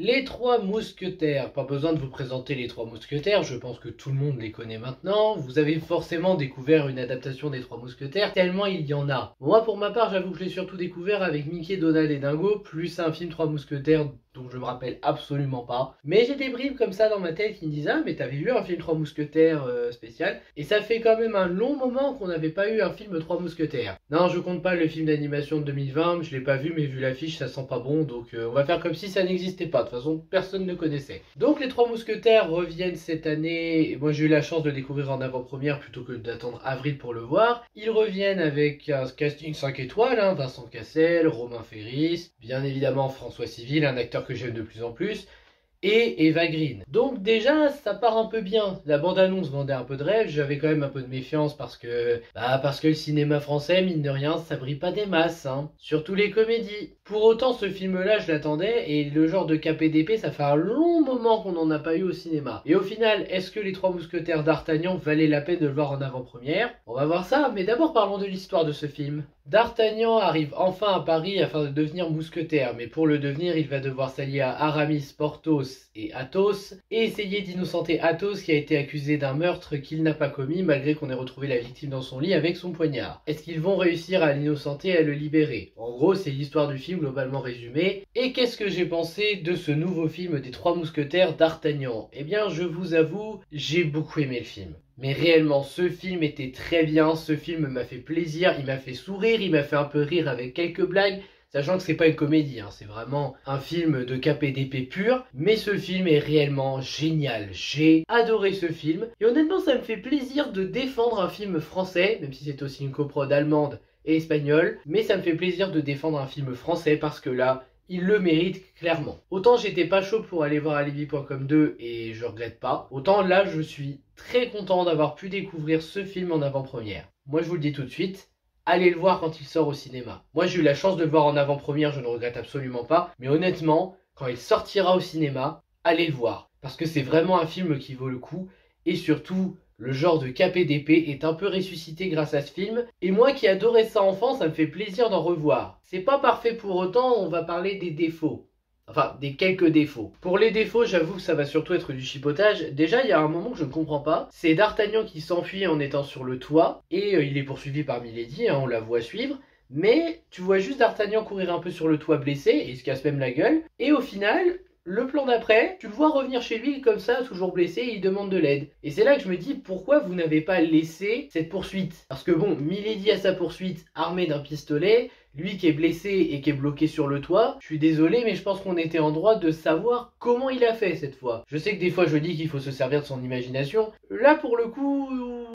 Les Trois Mousquetaires. Pas besoin de vous présenter les Trois Mousquetaires, je pense que tout le monde les connaît maintenant. Vous avez forcément découvert une adaptation des Trois Mousquetaires, tellement il y en a. Moi, pour ma part, j'avoue que je l'ai surtout découvert avec Mickey, Donald et Dingo, plus un film Trois Mousquetaires dont je me rappelle absolument pas. Mais j'ai des bribes comme ça dans ma tête qui me disent « Ah, mais t'avais vu un film Trois Mousquetaires spécial ?» Et ça fait quand même un long moment qu'on n'avait pas eu un film Trois Mousquetaires. Non, je compte pas le film d'animation de 2020, je l'ai pas vu, mais vu l'affiche, ça sent pas bon, donc on va faire comme si ça n'existait pas. De toute façon, personne ne connaissait. Donc les Trois Mousquetaires reviennent cette année, et moi j'ai eu la chance de le découvrir en avant-première plutôt que d'attendre avril pour le voir. Ils reviennent avec un casting 5 étoiles, hein, Vincent Cassel, Romain Ferris, bien évidemment François Civil, un acteur que j'aime de plus en plus, et Eva Green. Donc déjà, ça part un peu bien. La bande-annonce vendait un peu de rêve, j'avais quand même un peu de méfiance parce que le cinéma français, mine de rien, ça brille pas des masses, hein. Surtout les comédies. Pour autant, ce film-là, je l'attendais, et le genre de KPDP, ça fait un long moment qu'on n'en a pas eu au cinéma. Et au final, est-ce que les Trois Mousquetaires d'Artagnan valaient la peine de le voir en avant-première? On va voir ça, mais d'abord parlons de l'histoire de ce film. D'Artagnan arrive enfin à Paris afin de devenir mousquetaire, mais pour le devenir, il va devoir s'allier à Aramis, Porthos et Athos, et essayer d'innocenter Athos qui a été accusé d'un meurtre qu'il n'a pas commis malgré qu'on ait retrouvé la victime dans son lit avec son poignard. Est-ce qu'ils vont réussir à l'innocenter et à le libérer? En gros, c'est l'histoire du film globalement résumée. Et qu'est-ce que j'ai pensé de ce nouveau film des Trois Mousquetaires d'Artagnan? Eh bien, je vous avoue, j'ai beaucoup aimé le film. Mais réellement, ce film était très bien, ce film m'a fait plaisir, il m'a fait sourire, il m'a fait un peu rire avec quelques blagues, sachant que c'est pas une comédie, hein, c'est vraiment un film de KPDP pur, mais ce film est réellement génial, j'ai adoré ce film, et honnêtement ça me fait plaisir de défendre un film français, même si c'est aussi une coprode allemande et espagnole, mais ça me fait plaisir de défendre un film français parce que là, il le mérite clairement. Autant j'étais pas chaud pour aller voir Alibi.com 2 et je regrette pas, autant là je suis très content d'avoir pu découvrir ce film en avant-première. Moi je vous le dis tout de suite, allez le voir quand il sort au cinéma. Moi j'ai eu la chance de le voir en avant-première, je ne regrette absolument pas, mais honnêtement, quand il sortira au cinéma, allez le voir. Parce que c'est vraiment un film qui vaut le coup, et surtout, le genre de KPDP est un peu ressuscité grâce à ce film, et moi qui adorais ça enfant, ça me fait plaisir d'en revoir. C'est pas parfait pour autant, on va parler des défauts. Enfin, des quelques défauts. Pour les défauts, j'avoue que ça va surtout être du chipotage. Déjà, il y a un moment que je ne comprends pas. C'est D'Artagnan qui s'enfuit en étant sur le toit, et il est poursuivi par Milady, hein, on la voit suivre. Mais tu vois juste D'Artagnan courir un peu sur le toit blessé, et il se casse même la gueule. Et au final, le plan d'après, tu le vois revenir chez lui comme ça, toujours blessé, et il demande de l'aide. Et c'est là que je me dis, pourquoi vous n'avez pas laissé cette poursuite? Parce que bon, Milady a sa poursuite armée d'un pistolet, lui qui est blessé et qui est bloqué sur le toit, je suis désolé mais je pense qu'on était en droit de savoir comment il a fait cette fois. Je sais que des fois je dis qu'il faut se servir de son imagination, là pour le coup,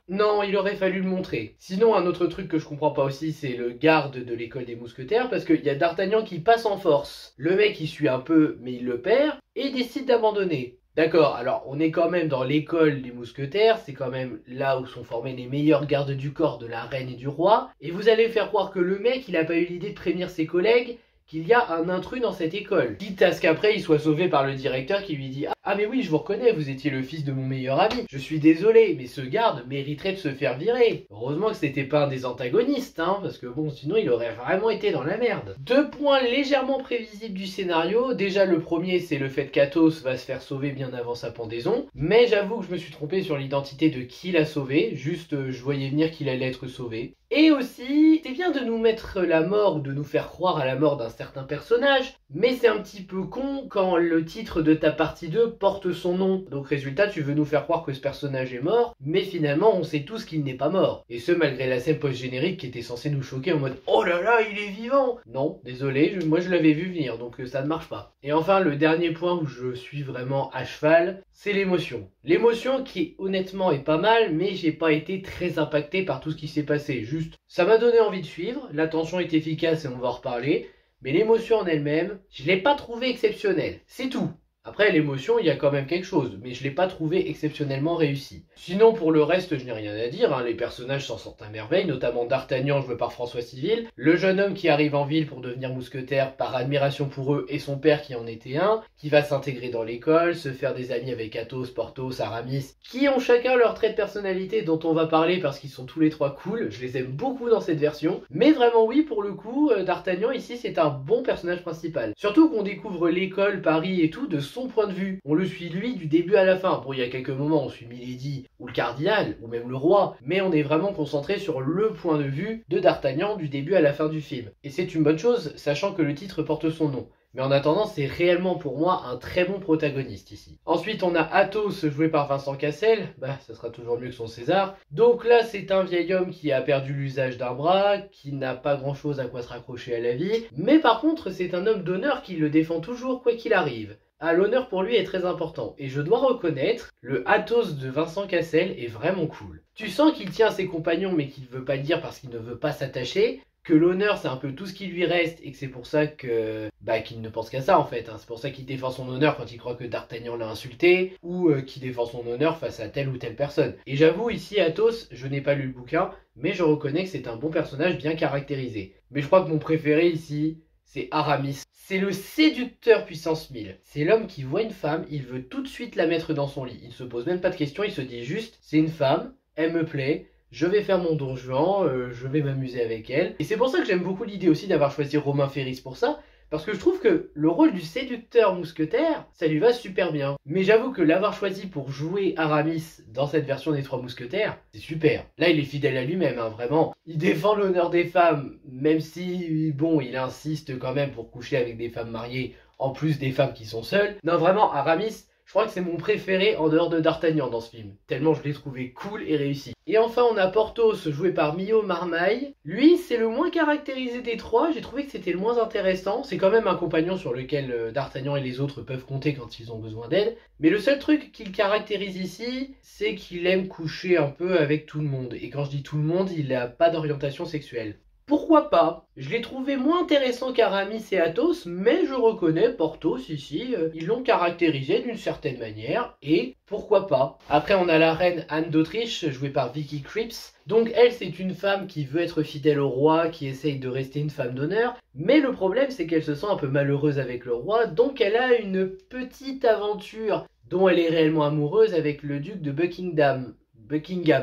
non, il aurait fallu le montrer. Sinon un autre truc que je comprends pas aussi c'est le garde de l'école des mousquetaires parce qu'il y a D'Artagnan qui passe en force. Le mec il suit un peu mais il le perd et il décide d'abandonner. D'accord, alors on est quand même dans l'école des mousquetaires, c'est quand même là où sont formés les meilleurs gardes du corps de la reine et du roi, et vous allez faire croire que le mec, il a pas eu l'idée de prévenir ses collègues qu'il y a un intrus dans cette école. Quitte à ce qu'après il soit sauvé par le directeur qui lui dit « Ah mais oui, je vous reconnais, vous étiez le fils de mon meilleur ami. Je suis désolé, mais ce garde mériterait de se faire virer. » Heureusement que c'était pas un des antagonistes, hein, parce que bon, sinon il aurait vraiment été dans la merde. Deux points légèrement prévisibles du scénario. Déjà le premier, c'est le fait qu'Athos va se faire sauver bien avant sa pendaison. Mais j'avoue que je me suis trompé sur l'identité de qui l'a sauvé. Juste, je voyais venir qu'il allait être sauvé. Et aussi, c'est bien de nous mettre la mort ou de nous faire croire à la mort d'un certain personnage, mais c'est un petit peu con quand le titre de ta partie 2 porte son nom. Donc résultat, tu veux nous faire croire que ce personnage est mort, mais finalement on sait tous qu'il n'est pas mort. Et ce malgré la scène post-générique qui était censée nous choquer en mode « Oh là là, il est vivant !» Non, désolé, moi je l'avais vu venir, donc ça ne marche pas. Et enfin, le dernier point où je suis vraiment à cheval, c'est l'émotion. L'émotion qui honnêtement est pas mal, mais j'ai pas été très impacté par tout ce qui s'est passé. Juste, ça m'a donné envie de suivre, la tension est efficace et on va en reparler, mais l'émotion en elle-même, je l'ai pas trouvée exceptionnelle. C'est tout. Après, l'émotion, il y a quand même quelque chose, mais je l'ai pas trouvé exceptionnellement réussi. Sinon, pour le reste, je n'ai rien à dire, hein, les personnages s'en sortent à merveille, notamment D'Artagnan joué par François Civil, le jeune homme qui arrive en ville pour devenir mousquetaire par admiration pour eux et son père qui en était un, qui va s'intégrer dans l'école, se faire des amis avec Athos, Porthos, Aramis, qui ont chacun leur trait de personnalité dont on va parler parce qu'ils sont tous les trois cool, je les aime beaucoup dans cette version, mais vraiment oui, pour le coup, D'Artagnan ici c'est un bon personnage principal. Surtout qu'on découvre l'école, Paris et tout de son point de vue. On le suit lui du début à la fin. Bon, il y a quelques moments on suit Milady ou le cardinal, ou même le roi, mais on est vraiment concentré sur le point de vue de D'Artagnan du début à la fin du film. Et c'est une bonne chose, sachant que le titre porte son nom. Mais en attendant, c'est réellement pour moi un très bon protagoniste ici. Ensuite, on a Athos joué par Vincent Cassel. Bah, ça sera toujours mieux que son César. Donc là, c'est un vieil homme qui a perdu l'usage d'un bras, qui n'a pas grand chose à quoi se raccrocher à la vie. Mais par contre, c'est un homme d'honneur qui le défend toujours quoi qu'il arrive. Ah, l'honneur pour lui est très important. Et je dois reconnaître, le Athos de Vincent Cassel est vraiment cool. Tu sens qu'il tient à ses compagnons mais qu'il veut pas le dire parce qu'il ne veut pas s'attacher. Que l'honneur c'est un peu tout ce qui lui reste et que c'est pour ça que qu'il ne pense qu'à ça en fait, hein. C'est pour ça qu'il défend son honneur quand il croit que D'Artagnan l'a insulté ou qu'il défend son honneur face à telle ou telle personne. Et j'avoue ici Athos, je n'ai pas lu le bouquin, mais je reconnais que c'est un bon personnage bien caractérisé. Mais je crois que mon préféré ici, c'est Aramis. C'est le séducteur puissance 1000. C'est l'homme qui voit une femme, il veut tout de suite la mettre dans son lit. Il ne se pose même pas de questions, il se dit juste, c'est une femme, elle me plaît, je vais faire mon Don Juan, je vais m'amuser avec elle. Et c'est pour ça que j'aime beaucoup l'idée aussi d'avoir choisi Romain Ferris pour ça, parce que je trouve que le rôle du séducteur mousquetaire, ça lui va super bien. Mais j'avoue que l'avoir choisi pour jouer Aramis dans cette version des Trois Mousquetaires, c'est super. Là, il est fidèle à lui-même, hein, vraiment. Il défend l'honneur des femmes, même si, bon, il insiste quand même pour coucher avec des femmes mariées, en plus des femmes qui sont seules. Non, vraiment, Aramis, je crois que c'est mon préféré en dehors de D'Artagnan dans ce film, tellement je l'ai trouvé cool et réussi. Et enfin on a Porthos joué par Mio Marmaille. Lui c'est le moins caractérisé des trois, j'ai trouvé que c'était le moins intéressant. C'est quand même un compagnon sur lequel D'Artagnan et les autres peuvent compter quand ils ont besoin d'aide. Mais le seul truc qu'il caractérise ici, c'est qu'il aime coucher un peu avec tout le monde. Et quand je dis tout le monde, il n'a pas d'orientation sexuelle. Pourquoi pas? Je l'ai trouvé moins intéressant qu'Aramis et Athos, mais je reconnais Porthos ici, ils l'ont caractérisé d'une certaine manière, et pourquoi pas? Après on a la reine Anne d'Autriche, jouée par Vicky Krieps. Donc elle c'est une femme qui veut être fidèle au roi, qui essaye de rester une femme d'honneur, mais le problème c'est qu'elle se sent un peu malheureuse avec le roi, donc elle a une petite aventure dont elle est réellement amoureuse avec le duc de Buckingham,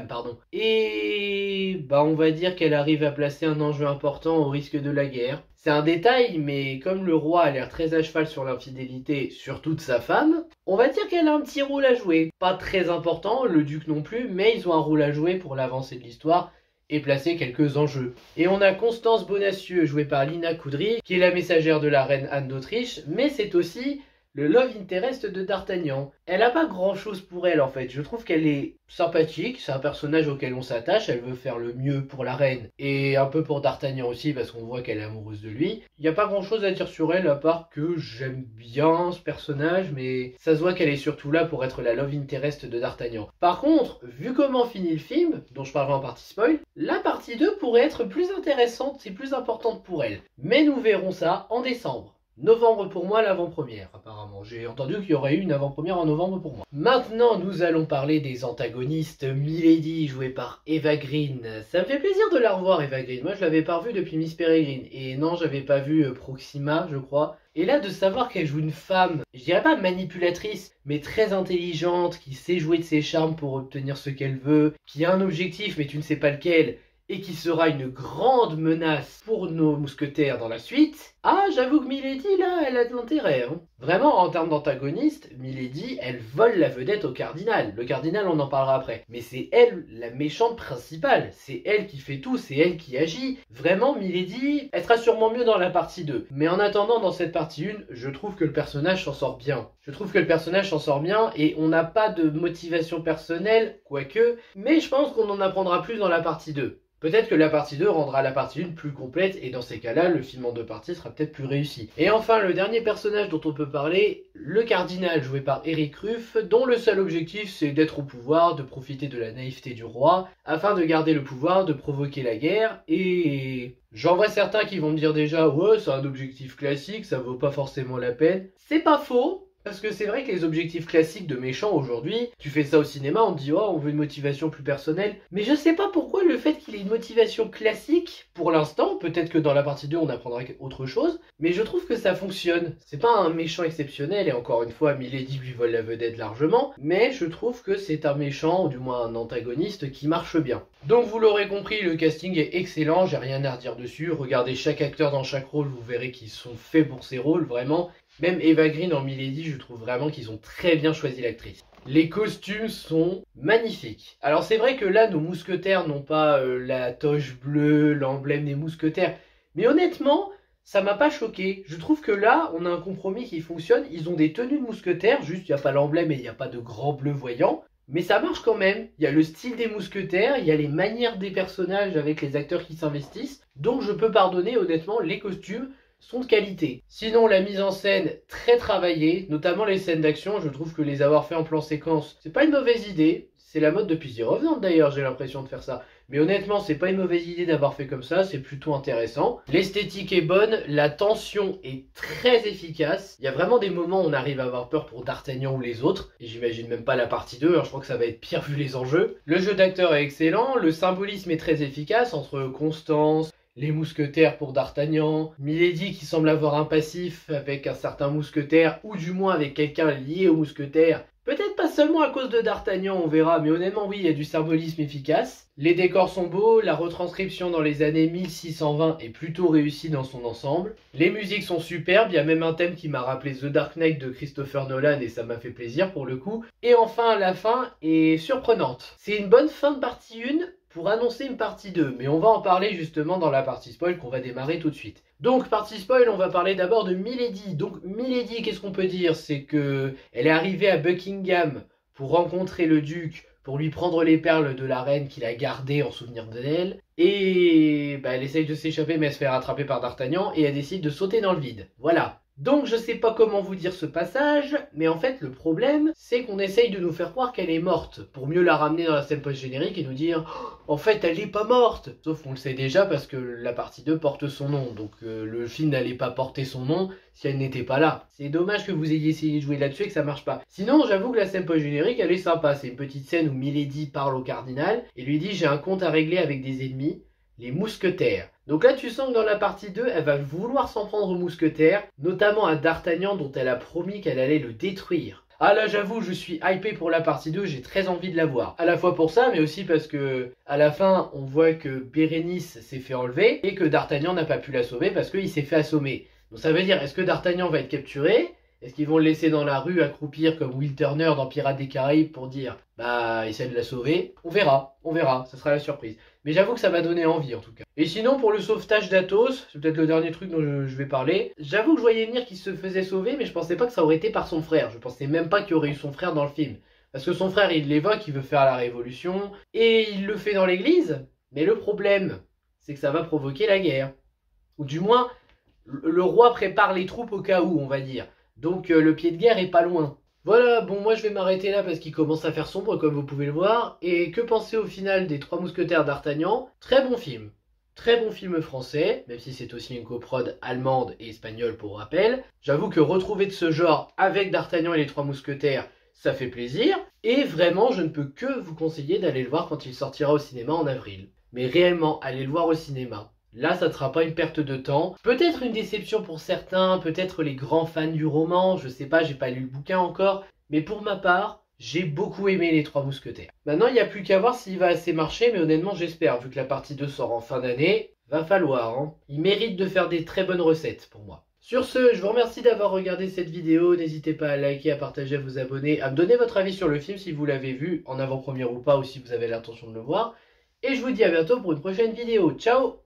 pardon. Et on va dire qu'elle arrive à placer un enjeu important au risque de la guerre. C'est un détail, mais comme le roi a l'air très à cheval sur l'infidélité, surtout de sa femme, on va dire qu'elle a un petit rôle à jouer. Pas très important, le duc non plus, mais ils ont un rôle à jouer pour l'avancée de l'histoire et placer quelques enjeux. Et on a Constance Bonacieux, jouée par Lina Coudry, qui est la messagère de la reine Anne d'Autriche, mais c'est aussi le love interest de D'Artagnan. Elle a pas grand chose pour elle en fait, je trouve qu'elle est sympathique, c'est un personnage auquel on s'attache, elle veut faire le mieux pour la reine et un peu pour D'Artagnan aussi parce qu'on voit qu'elle est amoureuse de lui. Il n'y a pas grand chose à dire sur elle à part que j'aime bien ce personnage, mais ça se voit qu'elle est surtout là pour être la love interest de D'Artagnan. Par contre, vu comment finit le film, dont je parlerai en partie spoil, la partie 2 pourrait être plus intéressante et plus importante pour elle. Mais nous verrons ça en décembre. Novembre pour moi, l'avant-première, apparemment. J'ai entendu qu'il y aurait eu une avant-première en novembre pour moi. Maintenant, nous allons parler des antagonistes. Milady, jouée par Eva Green. Ça me fait plaisir de la revoir, Eva Green. Moi, je l'avais pas revue depuis Miss Peregrine. Et non, j'avais pas vu Proxima, je crois. Et là, de savoir qu'elle joue une femme, je dirais pas manipulatrice, mais très intelligente, qui sait jouer de ses charmes pour obtenir ce qu'elle veut, qui a un objectif, mais tu ne sais pas lequel, et qui sera une grande menace pour nos mousquetaires dans la suite. Ah, j'avoue que Milady, là, elle a de l'intérêt, hein. Vraiment, en termes d'antagoniste, Milady, elle vole la vedette au cardinal. Le cardinal, on en parlera après. Mais c'est elle, la méchante principale. C'est elle qui fait tout, c'est elle qui agit. Vraiment, Milady, elle sera sûrement mieux dans la partie 2. Mais en attendant, dans cette partie 1, je trouve que le personnage s'en sort bien. Je trouve que le personnage s'en sort bien et on n'a pas de motivation personnelle, quoique. Mais je pense qu'on en apprendra plus dans la partie 2. Peut-être que la partie 2 rendra la partie 1 plus complète et dans ces cas-là, le film en 2 parties sera peut-être plus réussi. Et enfin, le dernier personnage dont on peut parler, le cardinal joué par Eric Ruff, dont le seul objectif c'est d'être au pouvoir, de profiter de la naïveté du roi, afin de garder le pouvoir, de provoquer la guerre, et j'en vois certains qui vont me dire déjà « Ouais, c'est un objectif classique, ça vaut pas forcément la peine ». C'est pas faux. Parce que c'est vrai que les objectifs classiques de méchants aujourd'hui, tu fais ça au cinéma, on te dit oh on veut une motivation plus personnelle. Mais je sais pas pourquoi le fait qu'il ait une motivation classique, pour l'instant, peut-être que dans la partie 2 on apprendra autre chose, mais je trouve que ça fonctionne. C'est pas un méchant exceptionnel, et encore une fois Milady lui vole la vedette largement, mais je trouve que c'est un méchant, ou du moins un antagoniste qui marche bien. Donc vous l'aurez compris, le casting est excellent, j'ai rien à redire dessus. Regardez chaque acteur dans chaque rôle, vous verrez qu'ils sont faits pour ces rôles, vraiment. Même Eva Green en Milady, je trouve vraiment qu'ils ont très bien choisi l'actrice. Les costumes sont magnifiques. Alors c'est vrai que là, nos mousquetaires n'ont pas la toche bleue, l'emblème des mousquetaires. Mais honnêtement, ça m'a pas choqué. Je trouve que là, on a un compromis qui fonctionne. Ils ont des tenues de mousquetaires, juste il n'y a pas l'emblème et il n'y a pas de grand bleu voyant. Mais ça marche quand même. Il y a le style des mousquetaires, il y a les manières des personnages avec les acteurs qui s'investissent. Donc je peux pardonner honnêtement les costumes. Sont de qualité. Sinon, la mise en scène très travaillée, notamment les scènes d'action, je trouve que les avoir fait en plan séquence, c'est pas une mauvaise idée. C'est la mode depuis The Revenant d'ailleurs, j'ai l'impression de faire ça. Mais honnêtement, c'est pas une mauvaise idée d'avoir fait comme ça, c'est plutôt intéressant. L'esthétique est bonne, la tension est très efficace. Il y a vraiment des moments où on arrive à avoir peur pour D'Artagnan ou les autres. Et j'imagine même pas la partie 2, je crois que ça va être pire vu les enjeux. Le jeu d'acteur est excellent, le symbolisme est très efficace entre Constance, les mousquetaires pour D'Artagnan, Milady qui semble avoir un passif avec un certain mousquetaire, ou du moins avec quelqu'un lié au mousquetaire. Peut-être pas seulement à cause de D'Artagnan, on verra, mais honnêtement oui, il y a du symbolisme efficace. Les décors sont beaux, la retranscription dans les années 1620 est plutôt réussie dans son ensemble. Les musiques sont superbes, il y a même un thème qui m'a rappelé The Dark Knight de Christopher Nolan et ça m'a fait plaisir pour le coup. Et enfin, la fin est surprenante. C'est une bonne fin de partie 1, pour annoncer une partie 2, mais on va en parler justement dans la partie spoil qu'on va démarrer tout de suite. Donc partie spoil, on va parler d'abord de Milady. Donc Milady, qu'est-ce qu'on peut dire? C'est que elle est arrivée à Buckingham pour rencontrer le duc, pour lui prendre les perles de la reine qu'il a gardées en souvenir d'elle. Et elle essaye de s'échapper mais elle se fait rattraper par D'Artagnan et elle décide de sauter dans le vide. Voilà. Donc je sais pas comment vous dire ce passage, mais en fait le problème c'est qu'on essaye de nous faire croire qu'elle est morte, pour mieux la ramener dans la scène post-générique et nous dire oh, en fait elle n'est pas morte. Sauf qu'on le sait déjà parce que la partie 2 porte son nom, donc le film n'allait pas porter son nom si elle n'était pas là. C'est dommage que vous ayez essayé de jouer là-dessus et que ça marche pas. Sinon j'avoue que la scène post-générique elle est sympa, c'est une petite scène où Milady parle au cardinal et lui dit j'ai un compte à régler avec des ennemis. Les mousquetaires. Donc là tu sens que dans la partie 2, elle va vouloir s'en prendre aux mousquetaires, notamment à D'Artagnan dont elle a promis qu'elle allait le détruire. Ah là j'avoue, je suis hypé pour la partie 2, j'ai très envie de la voir. À la fois pour ça, mais aussi parce que à la fin, on voit que Bérénice s'est fait enlever et que D'Artagnan n'a pas pu la sauver parce qu'il s'est fait assommer. Donc ça veut dire, est-ce que D'Artagnan va être capturé ? Est-ce qu'ils vont le laisser dans la rue accroupir comme Will Turner dans Pirates des Caraïbes pour dire essaie de la sauver? On verra, ça sera la surprise. Mais j'avoue que ça m'a donné envie en tout cas. Et sinon pour le sauvetage d'Athos, c'est peut-être le dernier truc dont je vais parler. J'avoue que je voyais venir qu'il se faisait sauver, mais je pensais pas que ça aurait été par son frère. Je pensais même pas qu'il y aurait eu son frère dans le film. Parce que son frère il l'évoque, il veut faire la révolution, et il le fait dans l'église. Mais le problème, c'est que ça va provoquer la guerre. Ou du moins, le roi prépare les troupes au cas où, on va dire. Donc le pied de guerre est pas loin. Voilà, bon moi je vais m'arrêter là parce qu'il commence à faire sombre comme vous pouvez le voir. Et que penser au final des Trois Mousquetaires d'Artagnan? Très bon film. Très bon film français, même si c'est aussi une coprode allemande et espagnole pour rappel. J'avoue que retrouver de ce genre avec D'Artagnan et les Trois Mousquetaires, ça fait plaisir. Et vraiment, je ne peux que vous conseiller d'aller le voir quand il sortira au cinéma en avril. Mais réellement, allez le voir au cinéma. Là, ça ne sera pas une perte de temps. Peut-être une déception pour certains, peut-être les grands fans du roman, je sais pas, j'ai pas lu le bouquin encore. Mais pour ma part, j'ai beaucoup aimé les Trois Mousquetaires. Maintenant, il n'y a plus qu'à voir s'il va assez marcher, mais honnêtement, j'espère, vu que la partie 2 sort en fin d'année, va falloir, hein. Il mérite de faire des très bonnes recettes pour moi. Sur ce, je vous remercie d'avoir regardé cette vidéo, n'hésitez pas à liker, à partager, à vous abonner, à me donner votre avis sur le film si vous l'avez vu, en avant-première ou pas, ou si vous avez l'intention de le voir. Et je vous dis à bientôt pour une prochaine vidéo. Ciao!